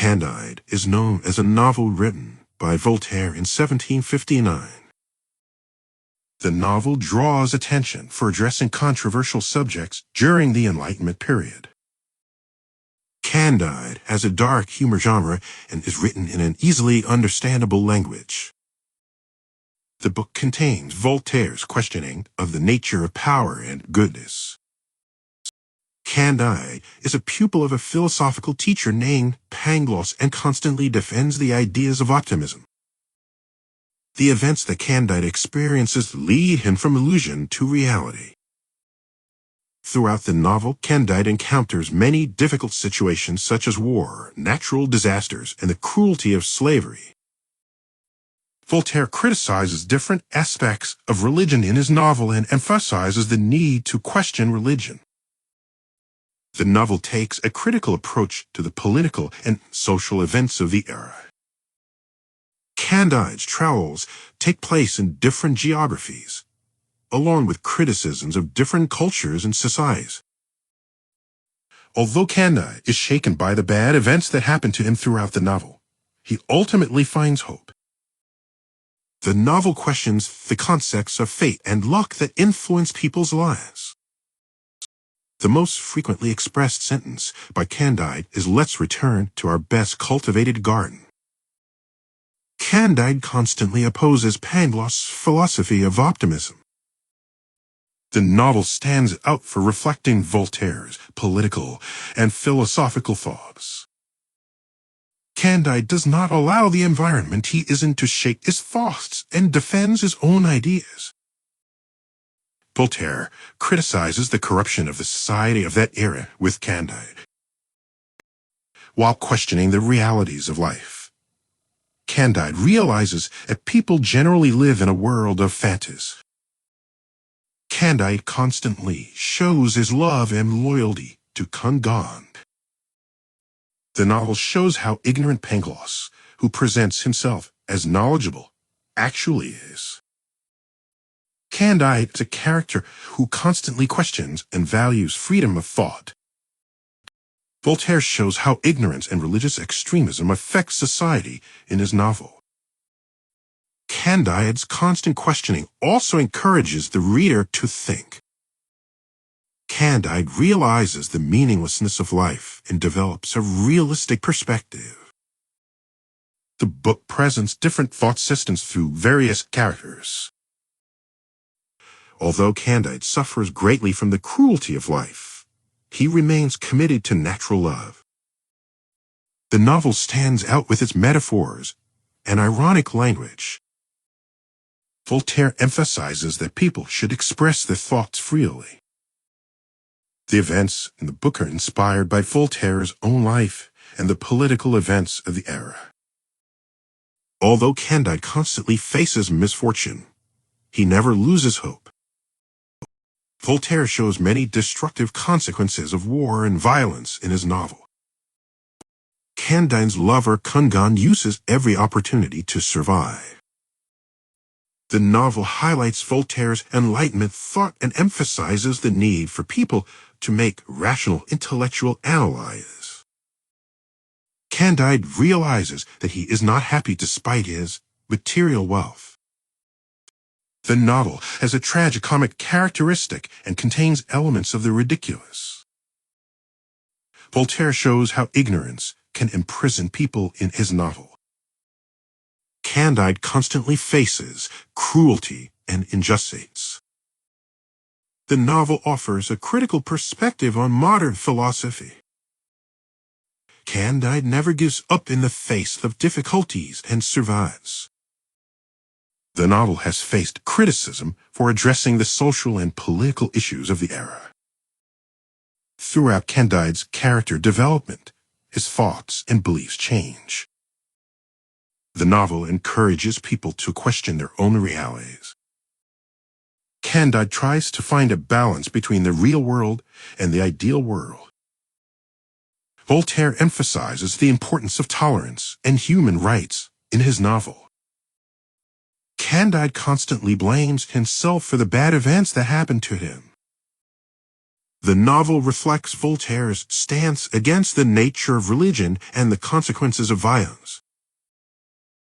Candide is known as a novel written by Voltaire in 1759. The novel draws attention for addressing controversial subjects during the Enlightenment period. Candide has a dark humor genre and is written in an easily understandable language. The book contains Voltaire's questioning of the nature of power and goodness. Candide is a pupil of a philosophical teacher named Pangloss and constantly defends the ideas of optimism. The events that Candide experiences lead him from illusion to reality. Throughout the novel, Candide encounters many difficult situations such as war, natural disasters, and the cruelty of slavery. Voltaire criticizes different aspects of religion in his novel and emphasizes the need to question religion. The novel takes a critical approach to the political and social events of the era. Candide's travels take place in different geographies, along with criticisms of different cultures and societies. Although Candide is shaken by the bad events that happen to him throughout the novel, he ultimately finds hope. The novel questions the concepts of fate and luck that influence people's lives. The most frequently expressed sentence by Candide is, "Let's return to our best cultivated garden." Candide constantly opposes Pangloss' philosophy of optimism. The novel stands out for reflecting Voltaire's political and philosophical thoughts. Candide does not allow the environment he is in to shape his thoughts and defends his own ideas. Voltaire criticizes the corruption of the society of that era with Candide, while questioning the realities of life. Candide realizes that people generally live in a world of fantasy. Candide constantly shows his love and loyalty to Candide. The novel shows how ignorant Pangloss, who presents himself as knowledgeable, actually is. Candide is a character who constantly questions and values freedom of thought. Voltaire shows how ignorance and religious extremism affect society in his novel. Candide's constant questioning also encourages the reader to think. Candide realizes the meaninglessness of life and develops a realistic perspective. The book presents different thought systems through various characters. Although Candide suffers greatly from the cruelty of life, he remains committed to natural love. The novel stands out with its metaphors and ironic language. Voltaire emphasizes that people should express their thoughts freely. The events in the book are inspired by Voltaire's own life and the political events of the era. Although Candide constantly faces misfortune, he never loses hope. Voltaire shows many destructive consequences of war and violence in his novel. Candide's lover Candide uses every opportunity to survive. The novel highlights Voltaire's Enlightenment thought and emphasizes the need for people to make rational intellectual analyses. Candide realizes that he is not happy despite his material wealth. The novel has a tragicomic characteristic and contains elements of the ridiculous. Voltaire shows how ignorance can imprison people in his novel. Candide constantly faces cruelty and injustice. The novel offers a critical perspective on modern philosophy. Candide never gives up in the face of difficulties and survives. The novel has faced criticism for addressing the social and political issues of the era. Throughout Candide's character development, his thoughts and beliefs change. The novel encourages people to question their own realities. Candide tries to find a balance between the real world and the ideal world. Voltaire emphasizes the importance of tolerance and human rights in his novel. Candide constantly blames himself for the bad events that happened to him. The novel reflects Voltaire's stance against the nature of religion and the consequences of violence.